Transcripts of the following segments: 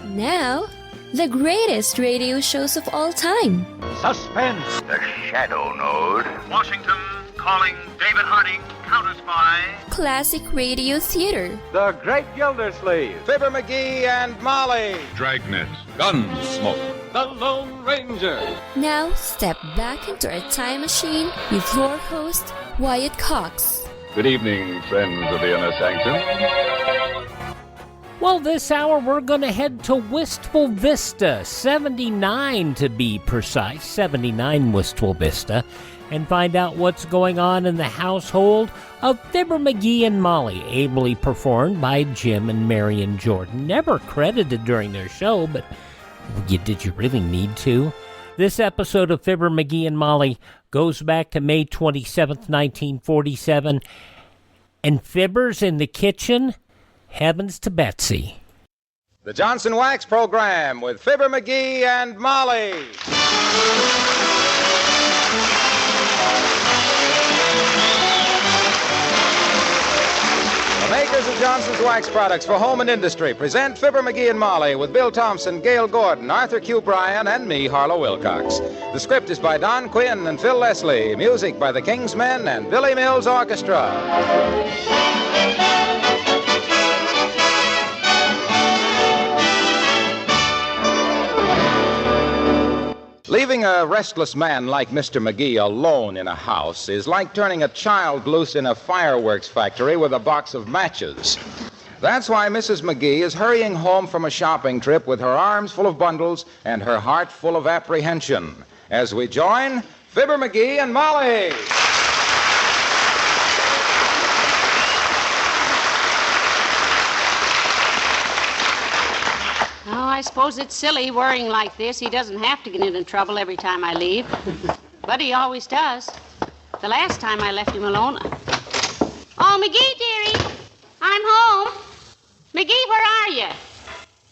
Now, the greatest radio shows of all time. Suspense. The Shadow Node. Washington calling David Harding, Counter Spy. Classic radio theater. The Great Gildersleeve. Fibber McGee and Molly. Dragnet. Gunsmoke. The Lone Ranger. Now, step back into our time machine with your host, Wyatt Cox. Good evening, friends of the Inner Sanctum. Well, this hour we're going to head to Wistful Vista, 79 to be precise, 79 Wistful Vista, and find out what's going on in the household of Fibber McGee and Molly, ably performed by Jim and Marion Jordan. Never credited during their show, but did you really need to? This episode of Fibber McGee and Molly goes back to May 27th, 1947, and Fibber's in the kitchen. Heavens to Betsy. The Johnson Wax Program with Fibber McGee and Molly. The makers of Johnson's Wax Products for home and industry present Fibber McGee and Molly with Bill Thompson, Gail Gordon, Arthur Q. Bryan, and me, Harlow Wilcox. The script is by Don Quinn and Phil Leslie. Music by the Kingsmen and Billy Mills Orchestra. Leaving a restless man like Mr. McGee alone in a house is like turning a child loose in a fireworks factory with a box of matches. That's why Mrs. McGee is hurrying home from a shopping trip with her arms full of bundles and her heart full of apprehension. As we join Fibber McGee and Molly. I suppose it's silly worrying like this. He doesn't have to get into trouble every time I leave. But he always does. The last time I left him alone... Oh, McGee, dearie, I'm home. McGee, where are you?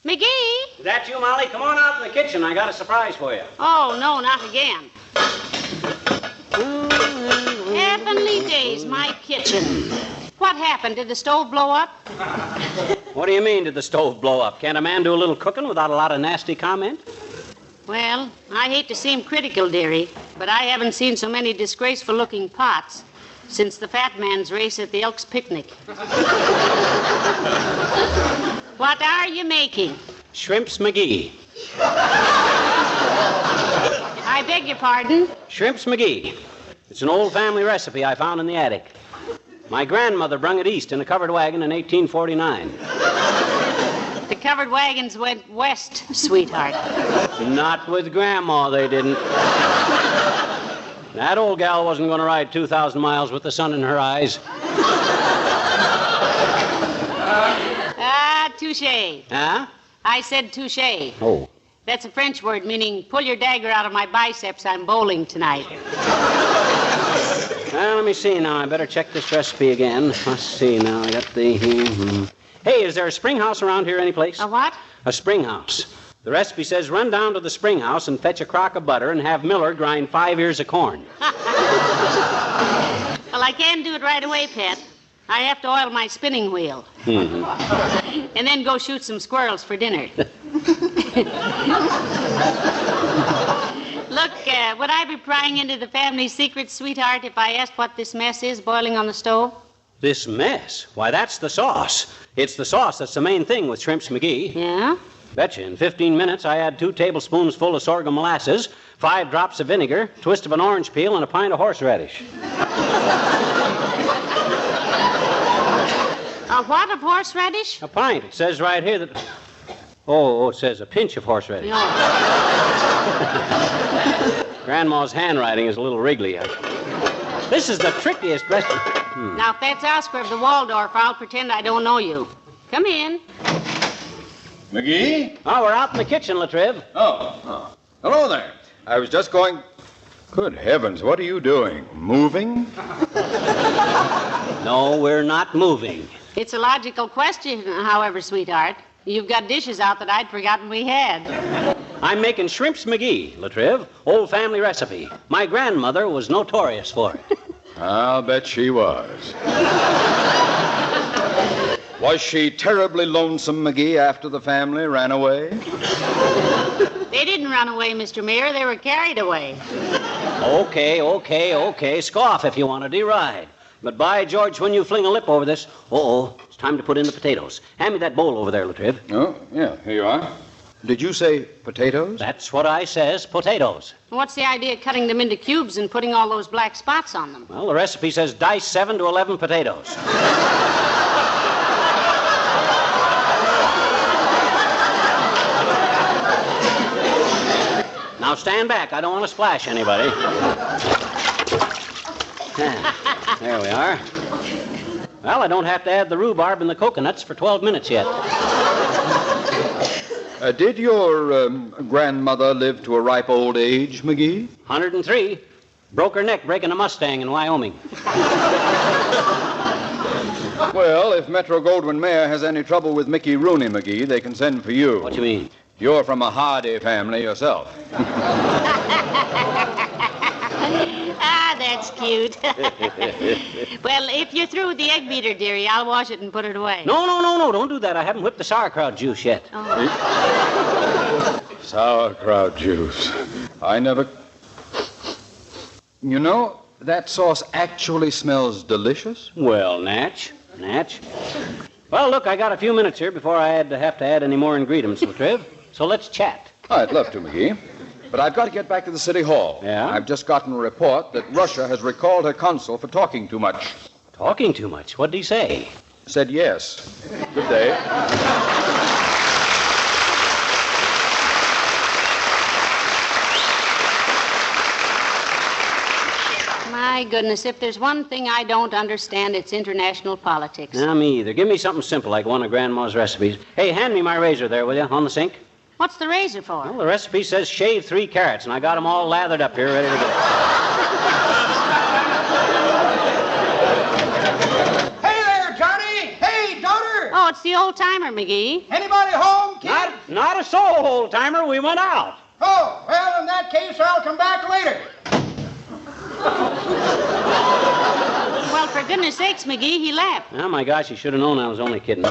McGee? Is that you, Molly? Come on out in the kitchen. I got a surprise for you. Oh, no, not again. Heavenly days, my kitchen. What happened? Did the stove blow up? What do you mean, did the stove blow up? Can't a man do a little cooking without a lot of nasty comment? Well, I hate to seem critical, dearie, but I haven't seen so many disgraceful-looking pots since the fat man's race at the Elks picnic. What are you making? Shrimps McGee. I beg your pardon? Shrimps McGee. It's an old family recipe I found in the attic. My grandmother brung it east in a covered wagon in 1849. The covered wagons went west, sweetheart. Not with Grandma, they didn't. That old gal wasn't going to ride 2,000 miles with the sun in her eyes. Touche. Huh? I said touche. Oh. That's a French word meaning pull your dagger out of my biceps. I'm bowling tonight. Well, let me see now. I better check this recipe again. Let's see now. I got the... Hey, is there a spring house around here anyplace? A what? A spring house. The recipe says run down to the spring house and fetch a crock of butter and have Miller grind 5 ears of corn. Well, I can't do it right away, Pet. I have to oil my spinning wheel. And then go shoot some squirrels for dinner. Look, would I be prying into the family secret, sweetheart, if I asked what this mess is boiling on the stove? This mess? Why, that's the sauce. It's the sauce that's the main thing with Shrimps McGee. Yeah? Betcha. In 15 minutes, I add 2 tablespoons full of sorghum molasses, 5 drops of vinegar, twist of an orange peel, and a pint of horseradish. A what of horseradish? A pint. It says right here that... Oh, it says a pinch of horseradish. No. Grandma's handwriting is a little wriggly. This is the trickiest recipe. Now, if that's Oscar of the Waldorf, I'll pretend I don't know you. Come in. McGee? Oh, we're out in the kitchen, Latriv. Oh. Hello there. I was just going... Good heavens, what are you doing? Moving? No, we're not moving. It's a logical question, however, sweetheart. You've got dishes out that I'd forgotten we had. I'm making Shrimps McGee, Latriv. Old family recipe. My grandmother was notorious for it. I'll bet she was. Was she terribly lonesome, McGee, after the family ran away? They didn't run away, Mr. Mayor. They were carried away. Okay. Scoff if you want to deride. But by George, when you fling a lip over this, it's time to put in the potatoes. Hand me that bowl over there, Latriv. Oh, yeah, here you are. Did you say potatoes? That's what I says, potatoes. What's the idea of cutting them into cubes and putting all those black spots on them? Well, the recipe says dice 7 to 11 potatoes. Now stand back. I don't want to splash anybody. There we are. Well, I don't have to add the rhubarb and the coconuts for 12 minutes yet. Did your grandmother live to a ripe old age, McGee? 103. Broke her neck breaking a Mustang in Wyoming. Well, if Metro-Goldwyn-Mayer has any trouble with Mickey Rooney, McGee, they can send for you. What do you mean? You're from a Hardy family yourself. That's cute. Well, if you're through with the egg beater, dearie, I'll wash it and put it away. No. Don't do that. I haven't whipped the sauerkraut juice yet. Oh. Sauerkraut juice. I never... You know, that sauce actually smells delicious. Well, Natch. Well, look, I got a few minutes here before I have to add any more ingredients, Latriv. So let's chat. I'd love to, McGee. But I've got to get back to the city hall. Yeah? I've just gotten a report that Russia has recalled her consul for talking too much. Talking too much? What'd he say? Said yes. Good day. My goodness, if there's one thing I don't understand, it's international politics. No, me either. Give me something simple like one of Grandma's recipes. Hey, hand me my razor there, will you, on the sink? What's the razor for? Well, the recipe says shave 3 carrots, and I got them all lathered up here, ready to go. Hey there, Johnny! Hey, daughter! Oh, it's the old-timer, McGee. Anybody home, kid? Not a soul, old-timer. We went out. Oh, well, in that case, I'll come back later. Well, for goodness sakes, McGee, he left. Oh, my gosh, you should have known I was only kidding.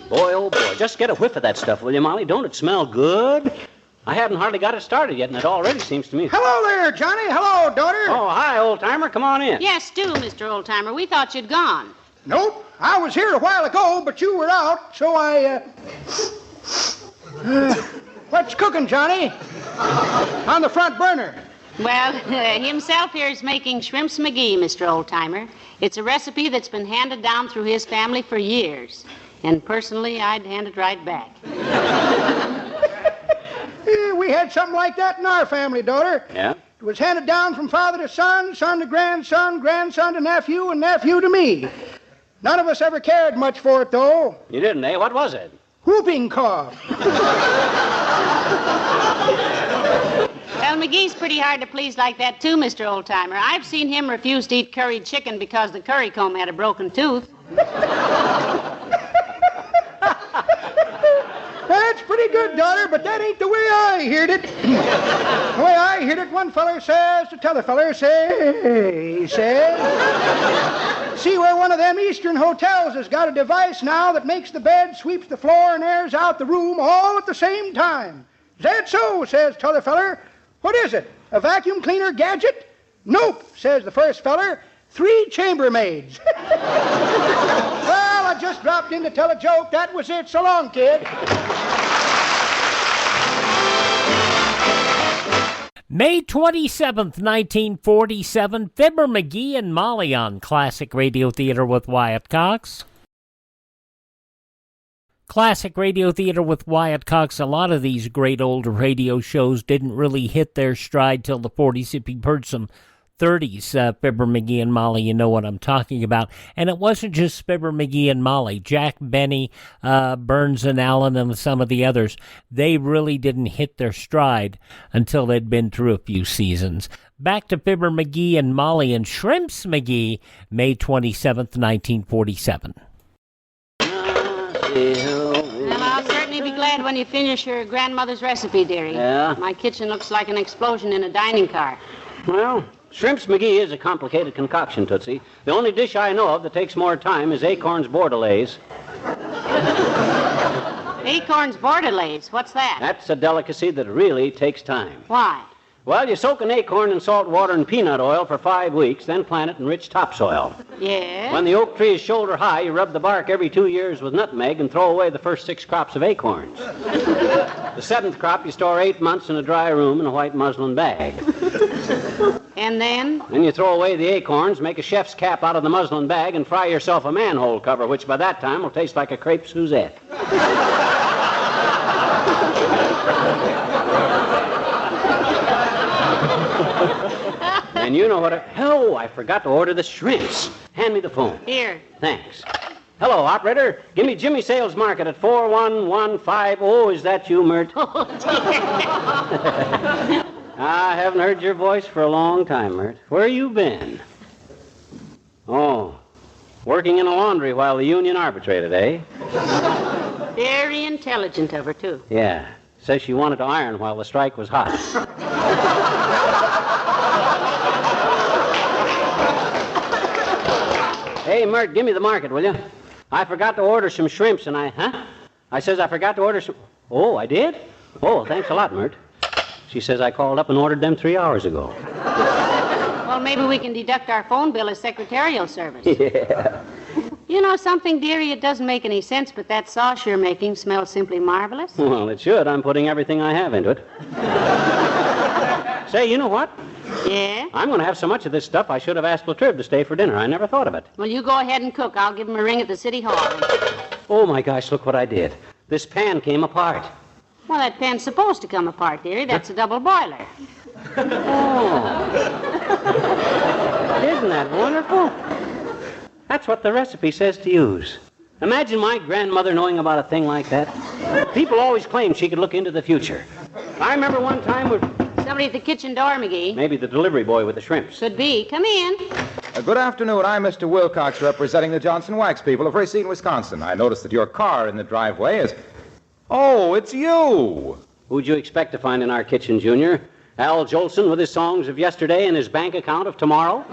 Boy, oh boy. Just get a whiff of that stuff, will you, Molly? Don't it smell good? I haven't hardly got it started yet, and it already seems to me... Hello there, Johnny. Hello, daughter. Oh, hi, old-timer. Come on in. Yes, do, Mr. Old-timer. We thought you'd gone. Nope. I was here a while ago, but you were out, so I, What's cooking, Johnny? On the front burner. Well, himself here is making shrimps McGee, Mr. Old-timer. It's a recipe that's been handed down through his family for years. And personally, I'd hand it right back. We had something like that in our family, daughter. Yeah? It was handed down from father to son, son to grandson, grandson to nephew, and nephew to me. None of us ever cared much for it, though. You didn't, eh? What was it? Whooping cough. Well, McGee's pretty hard to please like that, too, Mr. Old-timer. I've seen him refuse to eat curried chicken because the curry comb had a broken tooth. That's pretty good, daughter, but that ain't the way I heard it. The way I heard it, one feller says to t'other feller, he says, see where one of them Eastern hotels has got a device now that makes the bed, sweeps the floor, and airs out the room all at the same time. Is that so, says t'other feller. What is it, a vacuum cleaner gadget? Nope, says the first feller. 3 chambermaids. Well, I just dropped in to tell a joke. That was it. So long, kid. May 27th, 1947, Fibber McGee and Molly on Classic Radio Theater with Wyatt Cox. Classic Radio Theater with Wyatt Cox. A lot of these great old radio shows didn't really hit their stride till the 40s. If you've heard some 30s, Fibber McGee and Molly, you know what I'm talking about. And it wasn't just Fibber McGee and Molly. Jack Benny, Burns and Allen, and some of the others, they really didn't hit their stride until they'd been through a few seasons. Back to Fibber McGee and Molly and Shrimps McGee, May 27th, 1947. Well, I'll certainly be glad when you finish your grandmother's recipe, dearie. Yeah? My kitchen looks like an explosion in a dining car. Well, Shrimps McGee is a complicated concoction, Tootsie. The only dish I know of that takes more time is acorns bordelaise. Acorns bordelaise. What's that? That's a delicacy that really takes time. Why? Well, you soak an acorn in salt water and peanut oil for 5 weeks, then plant it in rich topsoil. Yeah? When the oak tree is shoulder high, you rub the bark every 2 years with nutmeg and throw away the first 6 crops of acorns. The 7th crop you store 8 months in a dry room in a white muslin bag. And then? Then you throw away the acorns, make a chef's cap out of the muslin bag, and fry yourself a manhole cover, which by that time will taste like a crepe Suzette. And you know what? Oh, I forgot to order the shrimps. Hand me the phone. Here. Thanks. Hello, operator. Give me Jimmy Sales Market at 41150. Oh, is that you, Mert? I haven't heard your voice for a long time, Mert. Where you been? Oh, working in a laundry while the union arbitrated, eh? Very intelligent of her, too. Yeah. Says she wanted to iron while the strike was hot. Hey, Mert, give me the market, will you? I forgot to order some shrimps, and I says I forgot to order some... Oh, I did? Oh, thanks a lot, Mert. She says I called up and ordered them 3 hours ago. Well, maybe we can deduct our phone bill as secretarial service. Yeah. You know something, dearie? It doesn't make any sense, but that sauce you're making smells simply marvelous. Well, it should. I'm putting everything I have into it. Say, you know what? Yeah? I'm going to have so much of this stuff I should have asked Latriv to stay for dinner. I never thought of it. Well, you go ahead and cook. I'll give him a ring at the city hall. Oh, my gosh, look what I did. This pan came apart. Well, that pan's supposed to come apart, dearie. That's a double boiler. Oh. Isn't that wonderful? That's what the recipe says to use. Imagine my grandmother knowing about a thing like that. People always claim she could look into the future. I remember one time when... Somebody at the kitchen door, McGee. Maybe the delivery boy with the shrimps. Could be. Come in. Good afternoon. I'm Mr. Wilcox, representing the Johnson Wax people of Racine, Wisconsin. I noticed that your car in the driveway is... Oh, it's you! Who'd you expect to find in our kitchen, Junior? Al Jolson with his songs of yesterday and his bank account of tomorrow?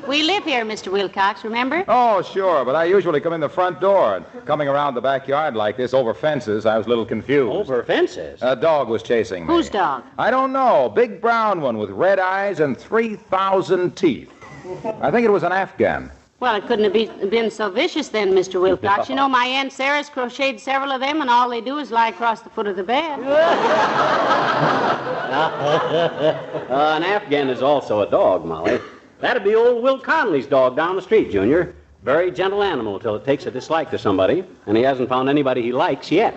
We live here, Mr. Wilcox, remember? Oh, sure, but I usually come in the front door. Coming around the backyard like this over fences, I was a little confused. Over fences? A dog was chasing me. Whose dog? I don't know. Big brown one with red eyes and 3,000 teeth. I think it was an Afghan. Well, it couldn't have been so vicious then, Mr. Wilcox. No. You know, my Aunt Sarah's crocheted several of them, and all they do is lie across the foot of the bed. An Afghan is also a dog, Molly. That'd be old Will Conley's dog down the street, Junior. Very gentle animal till it takes a dislike to somebody, and he hasn't found anybody he likes yet.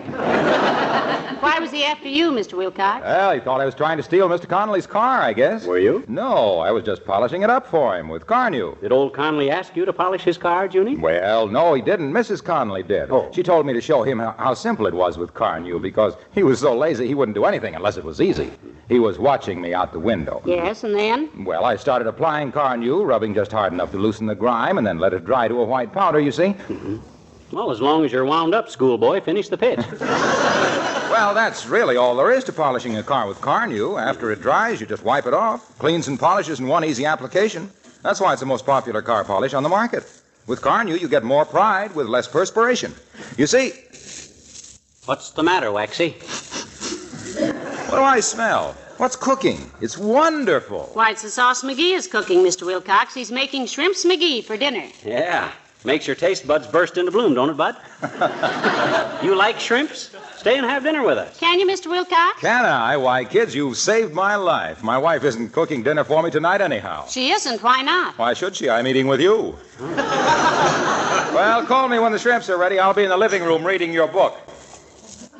Why was he after you, Mr. Wilcox? Well, he thought I was trying to steal Mr. Connolly's car, I guess. Were you? No, I was just polishing it up for him with Carnew. Did old Conley ask you to polish his car, Junie? Well, no, he didn't. Mrs. Connolly did. Oh. She told me to show him how simple it was with Carnew because he was so lazy he wouldn't do anything unless it was easy. He was watching me out the window. Yes, and then? Well, I started applying Carnew, rubbing just hard enough to loosen the grime, and then let it dry to a white powder, you see. Mm-hmm. Well, as long as you're wound up, schoolboy, finish the pitch. Well, that's really all there is to polishing a car with Carnew. After it dries, you just wipe it off. Cleans and polishes in one easy application. That's why it's the most popular car polish on the market. With Carnew, you get more pride with less perspiration. You see... What's the matter, Waxy? What do I smell? What's cooking? It's wonderful. Why, it's the sauce McGee is cooking, Mr. Wilcox. He's making shrimps McGee for dinner. Yeah. Makes your taste buds burst into bloom, don't it, Bud? You like shrimps? Stay and have dinner with us. Can you, Mr. Wilcox? Can I? Why, kids, you've saved my life. My wife isn't cooking dinner for me tonight anyhow. She isn't. Why not? Why should she? I'm eating with you. Well, call me when the shrimps are ready. I'll be in the living room reading your book.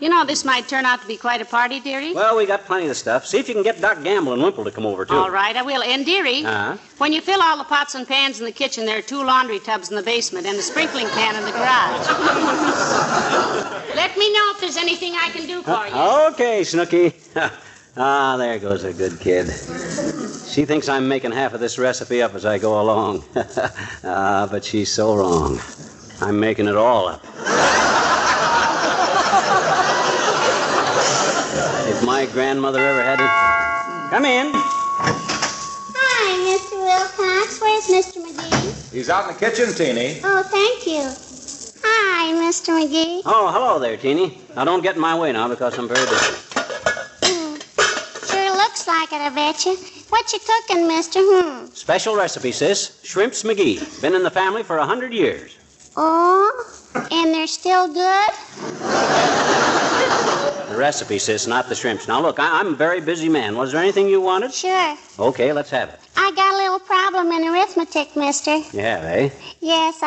You know, this might turn out to be quite a party, dearie. Well, we got plenty of stuff. See if you can get Doc Gamble and Wimple to come over, too. All right, I will. And, dearie, when you fill all the pots and pans in the kitchen, there are 2 laundry tubs in the basement and a sprinkling can in the garage. Let me know if there's anything I can do for you. Okay, Snooky. There goes a good kid. She thinks I'm making half of this recipe up as I go along. But she's so wrong. I'm making it all up. If my grandmother ever had it. Come in. Hi, Mr. Wilcox. Where's Mr. McGee? He's out in the kitchen, Teeny. Oh, thank you. Hi, Mr. McGee. Oh, hello there, Teeny. Now, don't get in my way now because I'm very busy. Sure looks like it, I bet you. What you cooking, mister? Special recipe, sis. Shrimps McGee. Been in the family for 100 years. Oh, and they're still good? The recipe, sis, not the shrimps. Now, look, I'm a very busy man. Was there anything you wanted? Sure. Okay, let's have it. I got a little problem in arithmetic, mister. You have, eh? Yes,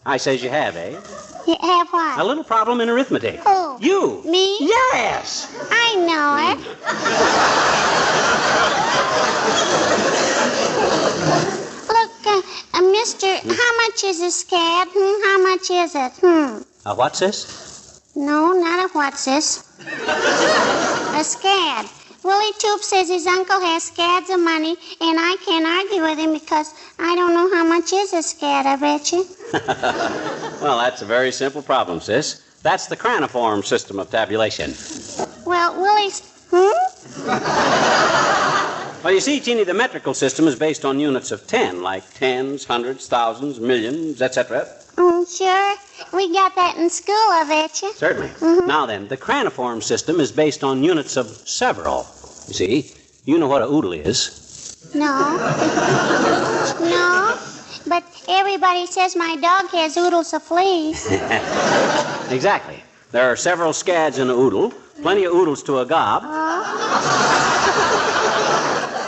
I says you have, eh? You have what? A little problem in arithmetic. Who? You. Me? Yes. I know it. Look, mister, how much is a scad? How much is it? A what, sis? No, not a what, sis. A scad. Willie Toop says his uncle has scads of money, and I can't argue with him because I don't know how much is a scad, I bet you. Well, that's a very simple problem, sis. That's the craniform system of tabulation. Well, Willie's... Well, you see, Teeny, the metrical system is based on units of 10, like tens, hundreds, thousands, millions, etc. Sure. We got that in school, I bet you. Certainly. Now then, the craniform system is based on units of several. You see, you know what a oodle is. No. No. But everybody says my dog has oodles of fleas. Exactly. There are several scads in a oodle, plenty of oodles to a gob,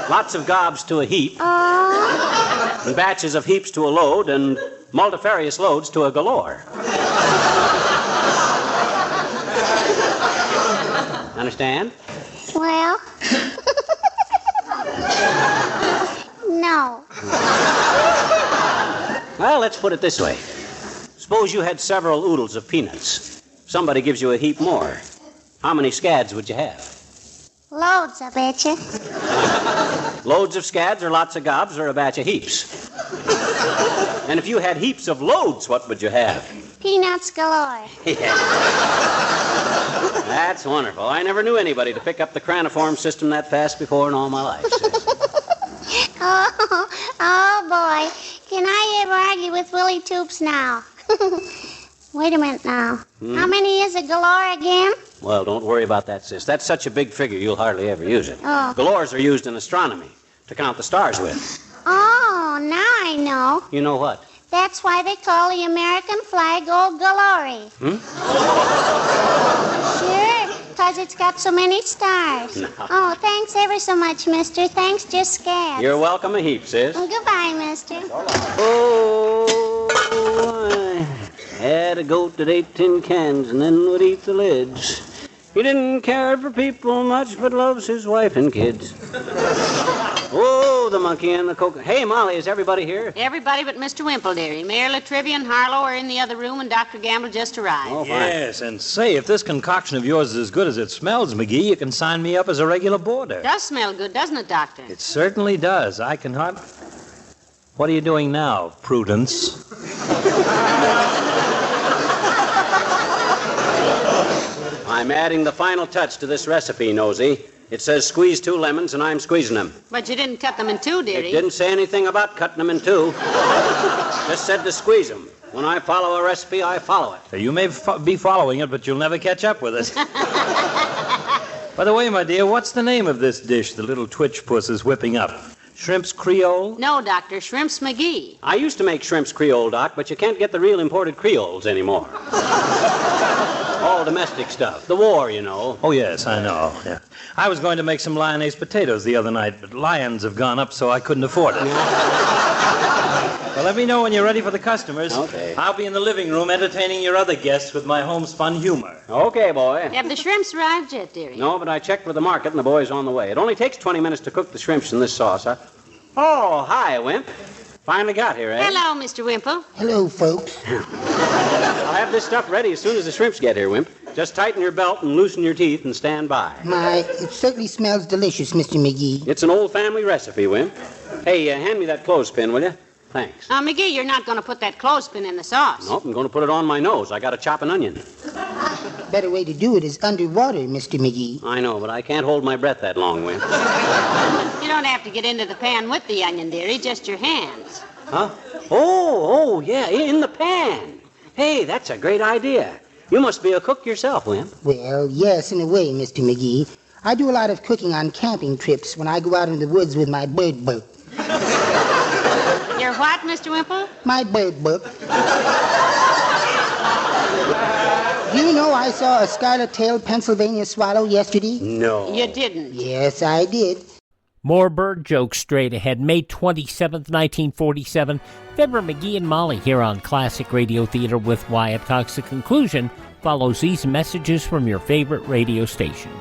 lots of gobs to a heap, and batches of heaps to a load, and multifarious loads to a galore. Understand? Well... No. Well, let's put it this way. Suppose you had several oodles of peanuts. Somebody gives you a heap more. How many scads would you have? Loads, I bet you. Loads of scads or lots of gobs or a batch of heaps? And if you had heaps of loads, what would you have? Peanuts galore. Yeah. That's wonderful. I never knew anybody to pick up the craniform system that fast before in all my life. Oh, boy. Can I ever argue with Willie Toops now? Wait a minute now. How many is a galore again? Well, don't worry about that, sis. That's such a big figure, you'll hardly ever use it. Oh. Galores are used in astronomy to count the stars with. Oh, now I know. You know what? That's why they call the American flag Old Glory. Sure, because it's got so many stars. No. Oh, thanks ever so much, mister. Thanks, just scads. You're welcome a heap, sis. Well, goodbye, mister. Oh, I had a goat that ate tin cans and then would eat the lids. He didn't care for people much, but loves his wife and kids. Oh, the monkey and the coconut. Hey, Molly, is everybody here? Everybody but Mr. Wimple, dearie. Mayor Latrivia and Harlow are in the other room, and Dr. Gamble just arrived. Oh, fine. Yes, and say, if this concoction of yours is as good as it smells, McGee, you can sign me up as a regular boarder. Does smell good, doesn't it, Doctor? It certainly does. I can hardly... What are you doing now, Prudence? I'm adding the final touch to this recipe, Nosy. It says squeeze 2 lemons, and I'm squeezing them. But you didn't cut them in two, dearie. It didn't say anything about cutting them in 2. Just said to squeeze them. When I follow a recipe, I follow it. You may be following it, but you'll never catch up with it. By the way, my dear, what's the name of this dish the little twitch puss is whipping up? Shrimps Creole? No, Doctor, Shrimps McGee. I used to make shrimps Creole, Doc, but you can't get the real imported Creoles anymore. All domestic stuff. The war, you know. Oh, yes, I know. Yeah. I was going to make some lyonnaise potatoes the other night, but lions have gone up, so I couldn't afford it. Well, let me know when you're ready for the customers. Okay. I'll be in the living room entertaining your other guests with my homespun humor. Okay, boy. Have the shrimps arrived yet, dearie? No, but I checked with the market, and the boy's on the way. It only takes 20 minutes to cook the shrimps in this sauce, huh? Oh, hi, Wimp. Finally got here, eh? Hello, Mr. Wimple. Hello, folks. I'll have this stuff ready as soon as the shrimps get here, Wimp. Just tighten your belt and loosen your teeth and stand by. My, it certainly smells delicious, Mr. McGee. It's an old family recipe, Wimp. Hey, hand me that clothespin, will you? Thanks. McGee, you're not going to put that clothespin in the sauce. Nope, I'm going to put it on my nose. I got to chop an onion. better way to do it is underwater, Mr. McGee. I know, but I can't hold my breath that long, Wimp. You don't have to get into the pan with the onion, dearie, just your hands. Huh? Oh, yeah, in the pan. Hey, that's a great idea. You must be a cook yourself, Wimp. Well, yes, in a way, Mr. McGee. I do a lot of cooking on camping trips when I go out in the woods with my bird book. Your what, Mr. Wimple? My bird book. Do you know I saw a scarlet-tailed Pennsylvania swallow yesterday? No. You didn't? Yes, I did. More bird jokes straight ahead. May 27th, 1947. Fibber McGee and Molly here on Classic Radio Theater with Wyatt Cox. The conclusion follows these messages from your favorite radio station.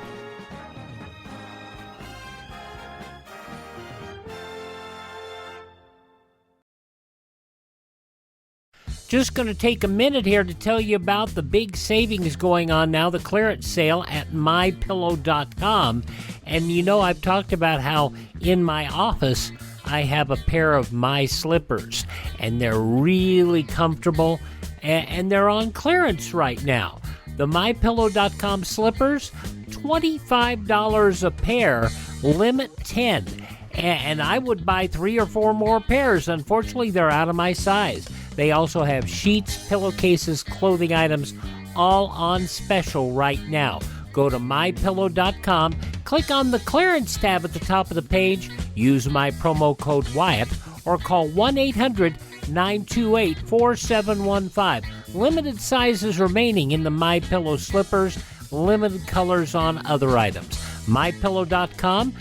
Just going to take a minute here to tell you about the big savings going on now, the clearance sale at mypillow.com. And you know, I've talked about how in my office I have a pair of my slippers, and they're really comfortable, and they're on clearance right now. The mypillow.com slippers, $25 a pair, limit 10. And I would buy 3 or 4 more pairs. Unfortunately, they're out of my size. They also have sheets, pillowcases, clothing items, all on special right now. Go to mypillow.com, click on the clearance tab at the top of the page, use my promo code Wyatt, or call 1-800-928-4715. Limited sizes remaining in the MyPillow slippers, limited colors on other items. mypillow.com,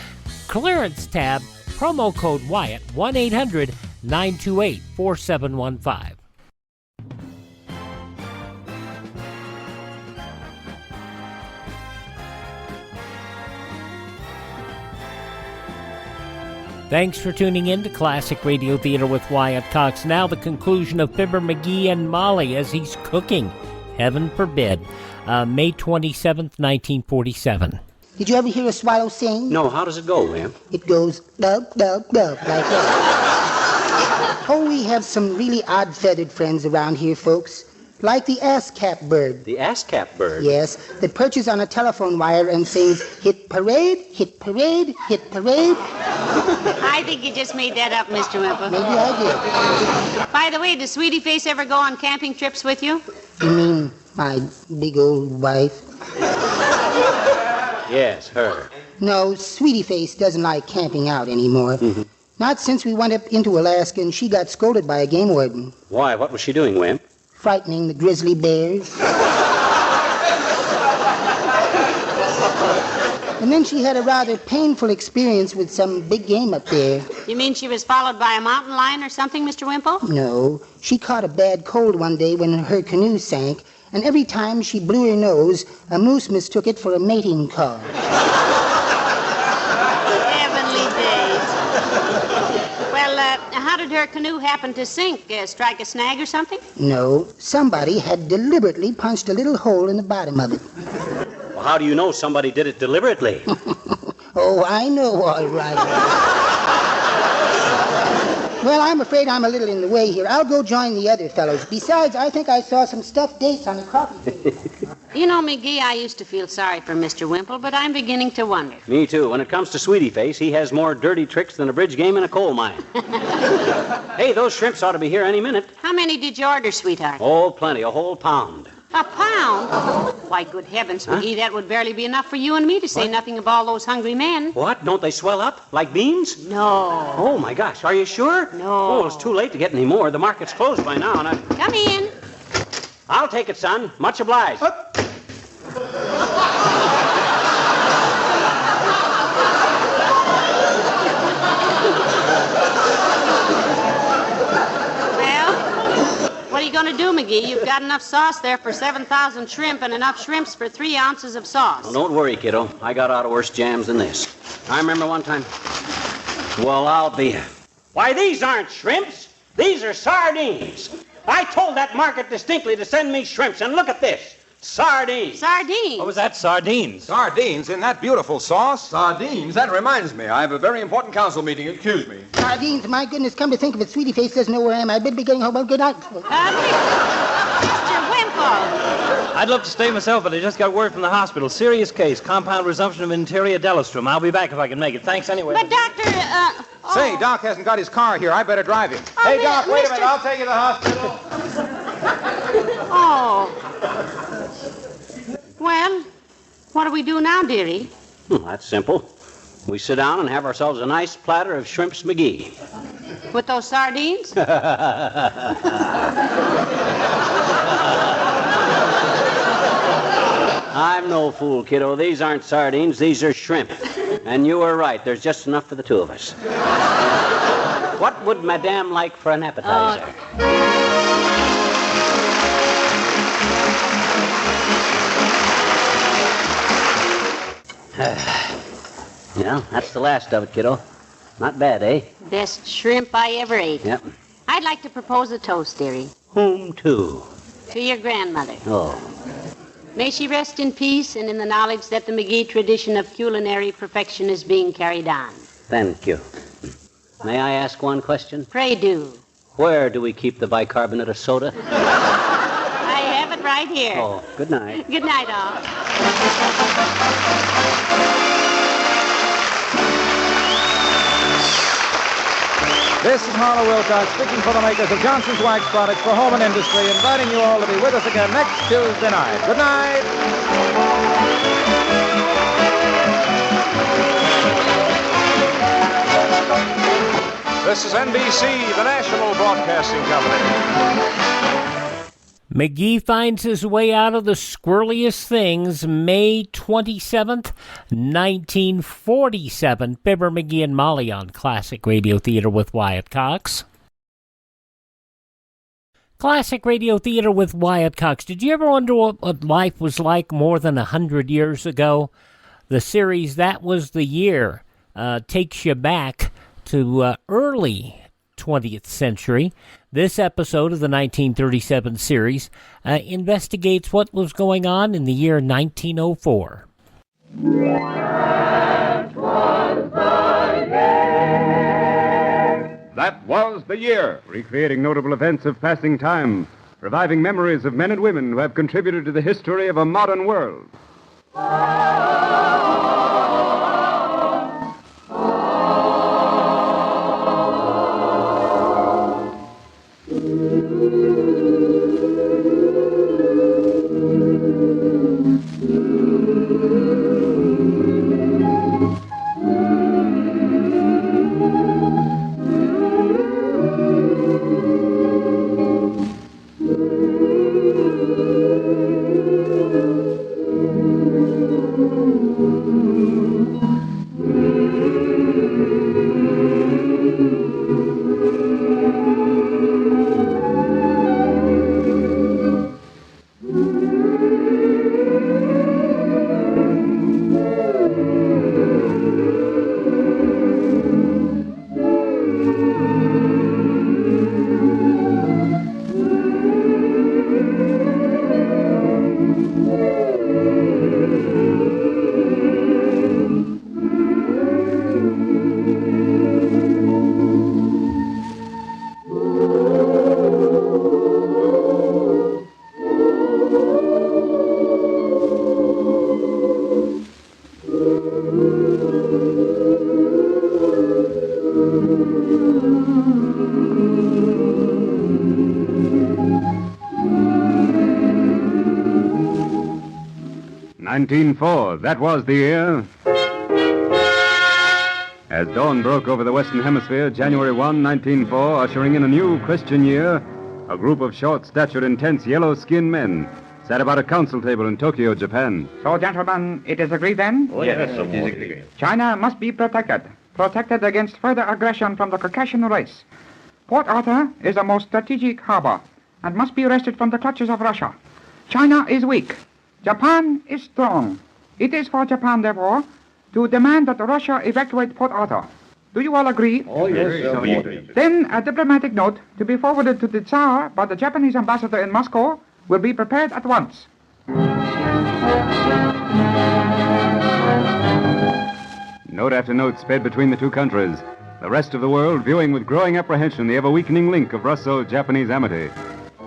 clearance tab, promo code Wyatt, 1-800-928-4715. Thanks for tuning in to Classic Radio Theater with Wyatt Cox. Now the conclusion of Fibber McGee and Molly as he's cooking. Heaven forbid. May 27th, 1947. Did you ever hear a swallow sing? No, how does it go, Wimp? It goes dub, dub, dub, like that. Oh, we have some really odd-feathered friends around here, folks. Like the ass-cap bird. The ass-cap bird? Yes, that perches on a telephone wire and sings, hit parade, hit parade, hit parade. I think you just made that up, Mr. Wimple. Maybe I did. By the way, does Sweetie Face ever go on camping trips with you? You mean my big old wife? Yes, her. No, Sweetie Face doesn't like camping out anymore. Mm-hmm. Not since we went up into Alaska and she got scolded by a game warden. Why? What was she doing, Wimp? Frightening the grizzly bears. And then she had a rather painful experience with some big game up there. You mean she was followed by a mountain lion or something, Mr. Wimple? No. She caught a bad cold one day when her canoe sank, and every time she blew her nose, a moose mistook it for a mating call. Heavenly days. Well, how did her canoe happen to sink? Strike a snag or something? No. Somebody had deliberately punched a little hole in the bottom of it. Well, how do you know somebody did it deliberately? Oh, I know all right. Well, I'm afraid I'm a little in the way here. I'll go join the other fellows. Besides, I think I saw some stuffed dates on the coffee table. You know, McGee, I used to feel sorry for Mr. Wimple, but I'm beginning to wonder. Me too. When it comes to Sweetie Face, he has more dirty tricks than a bridge game in a coal mine. Hey, those shrimps ought to be here any minute. How many did you order, sweetheart? Oh, plenty. A whole pound. A pound? Why, good heavens, McGee, that would barely be enough for you and me, to say nothing of all those hungry men. What? Don't they swell up like beans? No. Oh, my gosh. Are you sure? No. Oh, it's too late to get any more. The market's closed by now, and I... Come in. I'll take it, son. Much obliged. What are you going to do, McGee? You've got enough sauce there for 7,000 shrimp and enough shrimps for 3 ounces of sauce. Well, don't worry, kiddo. I got out of worse jams than this. I remember one time... Well, I'll be... Why, these aren't shrimps. These are sardines. I told that market distinctly to send me shrimps, and look at this. Sardines. Sardines? What was that? Sardines? Sardines in that beautiful sauce? Sardines? That reminds me. I have a very important council meeting. Excuse me. Sardines, my goodness, come to think of it, Sweetie Face doesn't know where I am. I'd better be getting home. Well, good night. Mr. Wimple. I'd love to stay myself, but I just got word from the hospital. Serious case. Compound resumption of interior delostrum. I'll be back if I can make it. Thanks anyway. But, Doctor, Say, Doc hasn't got his car here. I better drive him. Hey, Doc, wait a minute. I'll take you to the hospital. Oh. Well, what do we do now, dearie? That's simple. We sit down and have ourselves a nice platter of Shrimps McGee. With those sardines? I'm no fool, kiddo. These aren't sardines. These are shrimp. And you were right. There's just enough for the two of us. What would Madame like for an appetizer? Yeah, that's the last of it, kiddo. Not bad, eh? Best shrimp I ever ate. Yep. I'd like to propose a toast, dearie. Whom to? To your grandmother. Oh. May she rest in peace and in the knowledge that the McGee tradition of culinary perfection is being carried on. Thank you. May I ask one question? Pray do. Where do we keep the bicarbonate of soda? I have it right here. Oh, good night. Good night, all. This is Harlow Wilcox speaking for the makers of Johnson's Wax Products for Home and Industry, inviting you all to be with us again next Tuesday night. Good night. This is NBC, the national broadcasting company. McGee finds his way out of the squirreliest things May 27th, 1947. Fibber McGee and Molly on Classic Radio Theater with Wyatt Cox. Classic Radio Theater with Wyatt Cox. Did you ever wonder what life was like more than 100 years ago? The series That Was the Year takes you back to early 20th century. This episode of the 1937 series investigates what was going on in the year 1904. That was the year, recreating notable events of passing time, reviving memories of men and women who have contributed to the history of a modern world. That was the year. As dawn broke over the Western Hemisphere, January 1, 1904, ushering in a new Christian year, a group of short-statured, intense, yellow-skinned men sat about a council table in Tokyo, Japan. So, gentlemen, it is agreed then? Oh, yes, it is agreed. China must be protected against further aggression from the Caucasian race. Port Arthur is the most strategic harbor and must be wrested from the clutches of Russia. China is weak. Japan is strong. It is for Japan, therefore, to demand that Russia evacuate Port Arthur. Do you all agree? Oh, yes. Then a diplomatic note to be forwarded to the Tsar by the Japanese ambassador in Moscow will be prepared at once. Note after note sped between the two countries, the rest of the world viewing with growing apprehension the ever-weakening link of Russo-Japanese amity.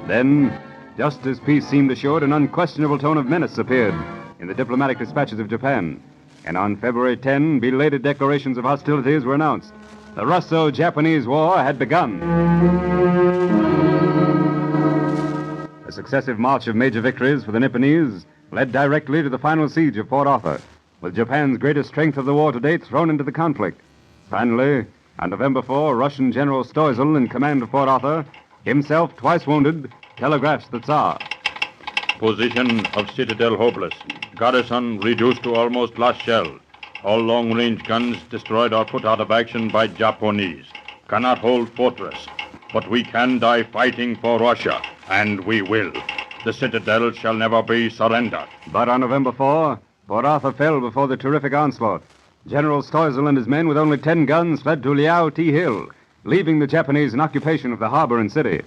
Then, Just as peace seemed assured, an unquestionable tone of menace appeared in the diplomatic dispatches of Japan. And on February 10, belated declarations of hostilities were announced. The Russo-Japanese War had begun. A successive march of major victories for the Nipponese led directly to the final siege of Port Arthur, with Japan's greatest strength of the war to date thrown into the conflict. Finally, on November 4, Russian General Stoessel, in command of Port Arthur, himself twice wounded, telegraphs the Tsar. Position of citadel hopeless. Garrison reduced to almost last shell. All long-range guns destroyed or put out of action by Japanese. Cannot hold fortress. But we can die fighting for Russia, and we will. The citadel shall never be surrendered. But on November 4, Port Arthur fell before the terrific onslaught. General Stoessel and his men, with only 10 guns, fled to Liao Ti Hill, leaving the Japanese in occupation of the harbor and city.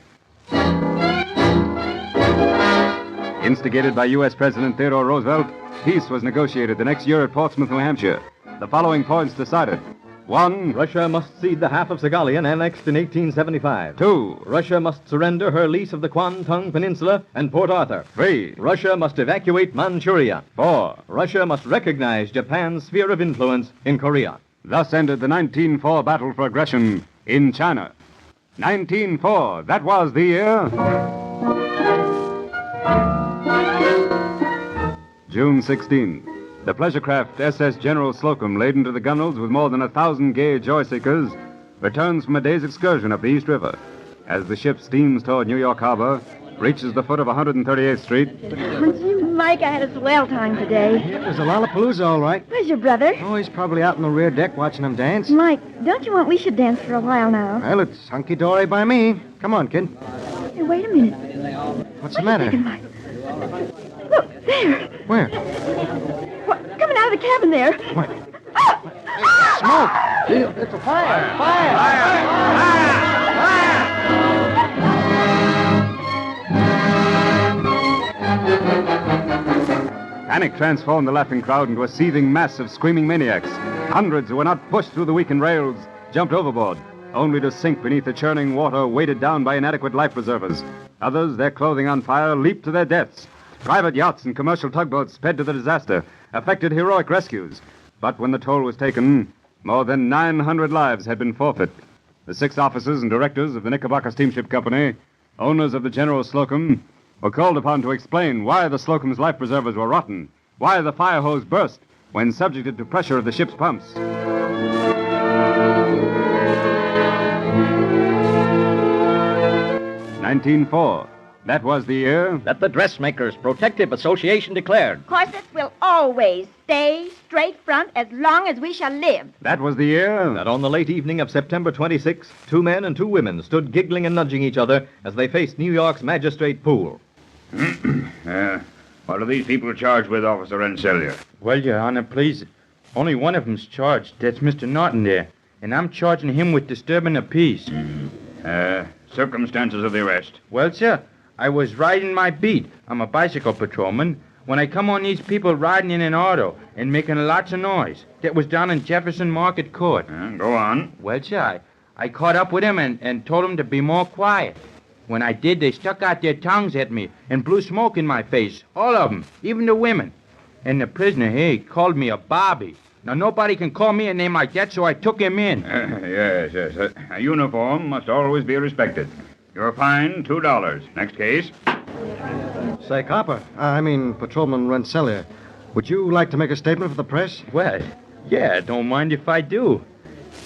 Instigated by U.S. President Theodore Roosevelt, peace was negotiated the next year at Portsmouth, New Hampshire. The following points decided. 1. Russia must cede the half of Saghalien annexed in 1875. 2. Russia must surrender her lease of the Kwantung Peninsula and Port Arthur. 3. Russia must evacuate Manchuria. 4. Russia must recognize Japan's sphere of influence in Korea. Thus ended the 1904 battle for aggression in China. 1904, that was the year. June 16. The pleasure craft SS General Slocum, laden to the gunwales with more than 1,000 gay joy-seekers, returns from a day's excursion up the East River. As the ship steams toward New York Harbor, reaches the foot of 138th Street. Don't you, Mike? I had a swell time today. It was a Lollapalooza, all right. Where's your brother? Oh, he's probably out on the rear deck watching them dance. Mike, don't you want we should dance for a while now? Well, it's hunky-dory by me. Come on, kid. Hey, wait a minute. What's the matter? Second, Mike. Look, there. Where? What? Coming out of the cabin there. What? Smoke! It's a fire! Fire! Panic transformed the laughing crowd into a seething mass of screaming maniacs. Hundreds who were not pushed through the weakened rails jumped overboard, only to sink beneath the churning water weighted down by inadequate life preservers. Others, their clothing on fire, leaped to their deaths. Private yachts and commercial tugboats sped to the disaster, effected heroic rescues. But when the toll was taken, more than 900 lives had been forfeit. The 6 officers and directors of the Knickerbocker Steamship Company, owners of the General Slocum, were called upon to explain why the Slocum's life preservers were rotten, why the fire hose burst when subjected to pressure of the ship's pumps. "1904. That was the year that the Dressmakers' Protective Association declared. Corsets will always stay straight front as long as we shall live. That was the year that on the late evening of September 26, 2 men and 2 women stood giggling and nudging each other as they faced New York's magistrate pool. What are these people charged with, Officer Rensselaer? Well, Your Honor, please, only one of them's charged. That's Mr. Norton there. And I'm charging him with disturbing the peace. Circumstances of the arrest? Well, sir, I was riding my beat. I'm a bicycle patrolman. When I come on these people riding in an auto and making lots of noise. That was down in Jefferson Market Court. Go on. Well, sir, I caught up with him and told him to be more quiet. When I did, they stuck out their tongues at me and blew smoke in my face. All of them, even the women. And the prisoner, he called me a Bobby. Now, nobody can call me a name like that, so I took him in. Yes. A uniform must always be respected. Your fine, $2. Next case. Say, Copper, Patrolman Rensselaer, would you like to make a statement for the press? Well, yeah, don't mind if I do.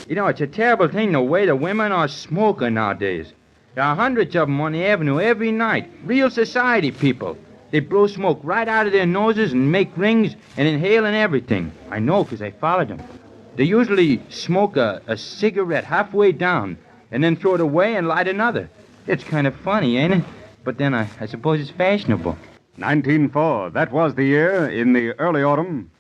You know, it's a terrible thing the way the women are smoking nowadays. There are hundreds of them on the avenue every night. Real society people. They blow smoke right out of their noses and make rings and inhale and everything. I know because I followed them. They usually smoke a cigarette halfway down and then throw it away and light another. It's kind of funny, ain't it? But then I suppose it's fashionable. 1904. That was the year in the early autumn.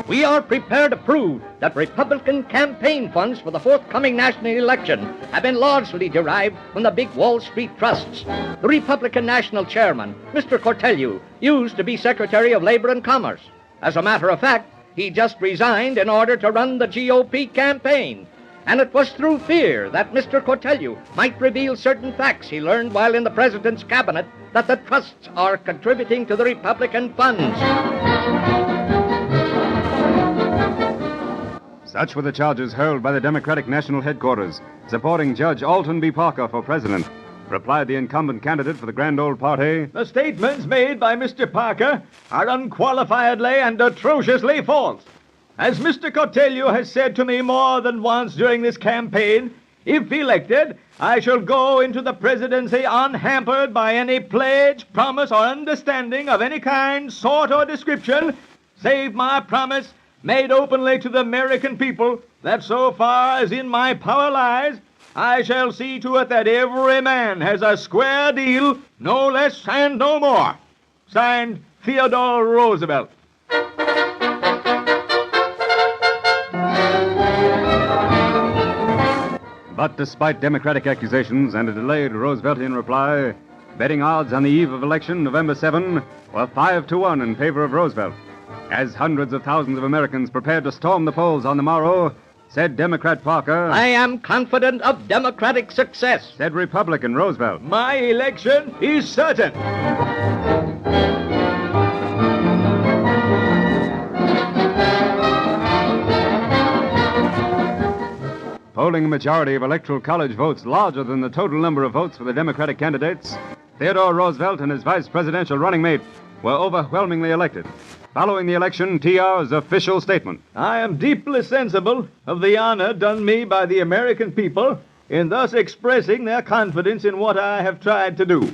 We are prepared to prove that Republican campaign funds for the forthcoming national election have been largely derived from the big Wall Street trusts. The Republican National Chairman, Mr. Cortelyou, used to be Secretary of Labor and Commerce. As a matter of fact, he just resigned in order to run the GOP campaign. And it was through fear that Mr. Cotelliu might reveal certain facts he learned while in the president's cabinet that the trusts are contributing to the Republican funds. Such were the charges hurled by the Democratic National Headquarters, supporting Judge Alton B. Parker for president. Replied the incumbent candidate for the Grand Old Party. The statements made by Mr. Parker are unqualifiedly and atrociously false. As Mr. Cotelliu has said to me more than once during this campaign, if elected, I shall go into the presidency unhampered by any pledge, promise, or understanding of any kind, sort, or description, save my promise made openly to the American people that so far as in my power lies, I shall see to it that every man has a square deal, no less and no more. Signed, Theodore Roosevelt. But despite Democratic accusations and a delayed Rooseveltian reply, betting odds on the eve of election, November 7, were 5-1 in favor of Roosevelt. As hundreds of thousands of Americans prepared to storm the polls on the morrow, said Democrat Parker, I am confident of Democratic success. Said Republican Roosevelt, my election is certain. Polling a majority of electoral college votes larger than the total number of votes for the Democratic candidates, Theodore Roosevelt and his vice presidential running mate were overwhelmingly elected. Following the election, TR's official statement. I am deeply sensible of the honor done me by the American people in thus expressing their confidence in what I have tried to do.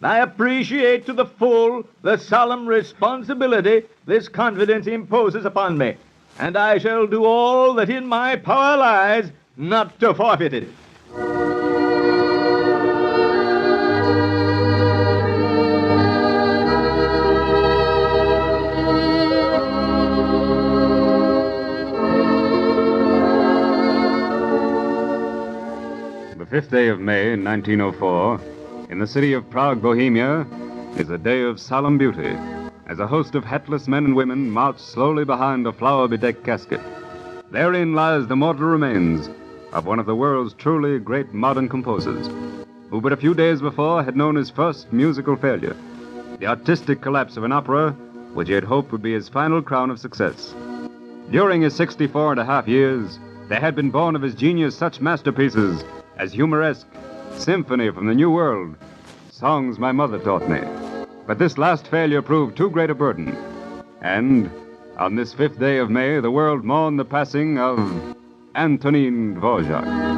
I appreciate to the full the solemn responsibility this confidence imposes upon me, and I shall do all that in my power lies not to forfeit it. The 5th day of May, 1904, in the city of Prague, Bohemia, is a day of solemn beauty, as a host of hatless men and women march slowly behind a flower-bedecked casket. Therein lies the mortal remains of one of the world's truly great modern composers, who but a few days before had known his first musical failure, the artistic collapse of an opera which he had hoped would be his final crown of success. During his 64 and a half years, there had been born of his genius such masterpieces as Humoresque, Symphony from the New World, Songs My Mother Taught Me. But this last failure proved too great a burden. And on this 5th day of May, the world mourned the passing of Antonin Dvorak.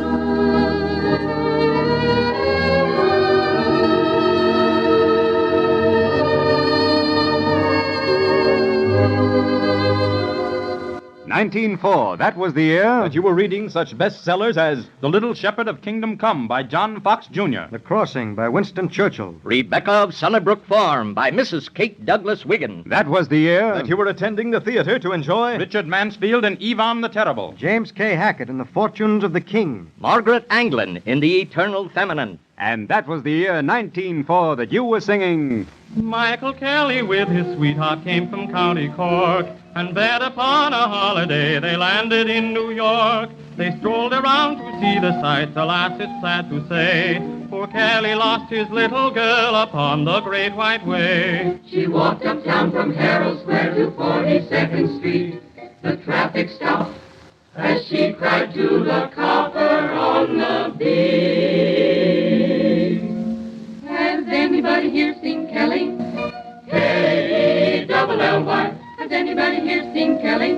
'94, that was the year that you were reading such bestsellers as The Little Shepherd of Kingdom Come by John Fox Jr., The Crossing by Winston Churchill, Rebecca of Sunnybrook Farm by Mrs. Kate Douglas Wiggin. That was the year that you were attending the theater to enjoy Richard Mansfield and Ivan the Terrible, James K. Hackett and The Fortunes of the King, Margaret Anglin in The Eternal Feminine. And that was the year 1904 that you were singing Michael Kelly with his sweetheart came from County Cork, and bent upon a holiday they landed in New York. They strolled around to see the sights, alas, it's sad to say, poor Kelly lost his little girl upon the Great White Way. She walked uptown from Herald Square to 42nd Street. The traffic stopped as she cried to the copper on the beat. Has anybody here seen Kelly? K-E-double-L-Y. Has anybody here seen Kelly?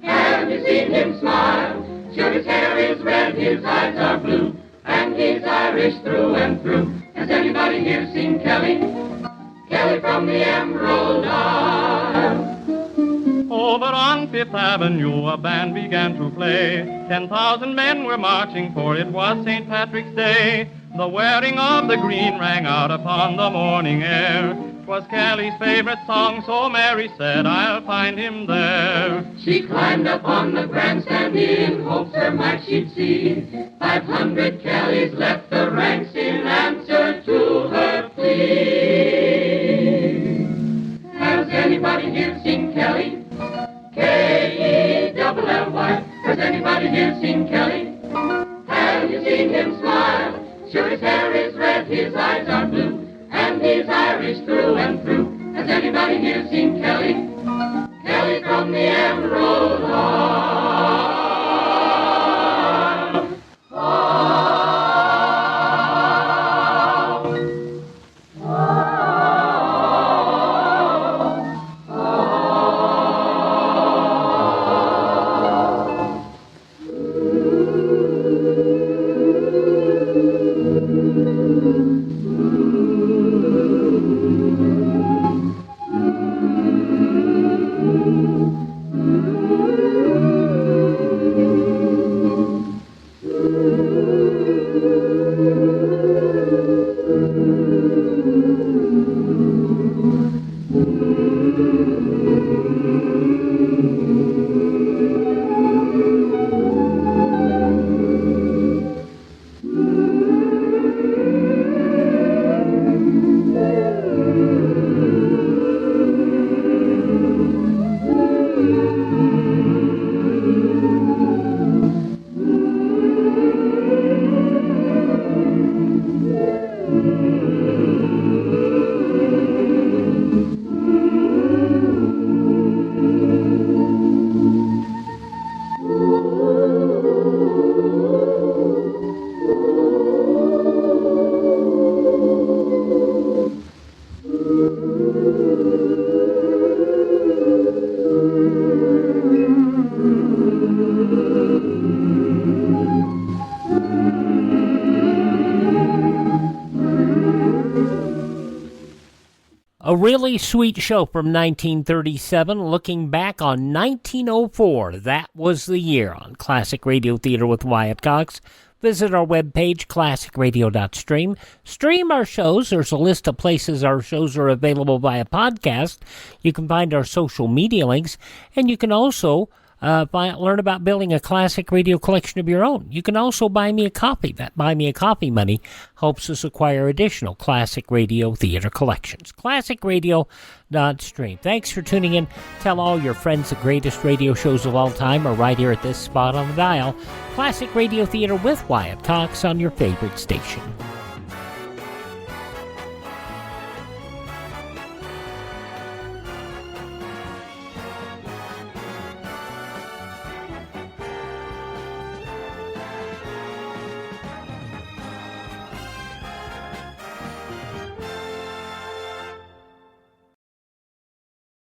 Have you seen him smile? Sure, his hair is red, his eyes are blue, and he's Irish through and through. Has anybody here seen Kelly? Kelly from the Emerald Isle. Over on Fifth Avenue a band began to play. 10,000 men were marching, for it was St. Patrick's Day. The wearing of the green rang out upon the morning air. 'Twas Kelly's favorite song, so Mary said, I'll find him there. She climbed up on the grandstand in hopes her might she'd see. 500 Kellys left the ranks in answer to her plea. Has anybody here seen Kelly? K-E-double-L-Y. Has anybody here seen Kelly? hear sing Kelly, Kelly from the Emerald Isle. A really sweet show from 1937, looking back on 1904. That was the year on Classic Radio Theater with Wyatt Cox. Visit our webpage, classicradio.stream. Stream our shows. There's a list of places our shows are available via podcast. You can find our social media links, and you can also learn about building a classic radio collection of your own. You can also buy me a copy. That Buy Me a Coffee money helps us acquire additional classic radio theater collections. Classicradio.stream. Thanks for tuning in. Tell all your friends the greatest radio shows of all time are right here at this spot on the dial. Classic Radio Theater with Wyatt Cox on your favorite station.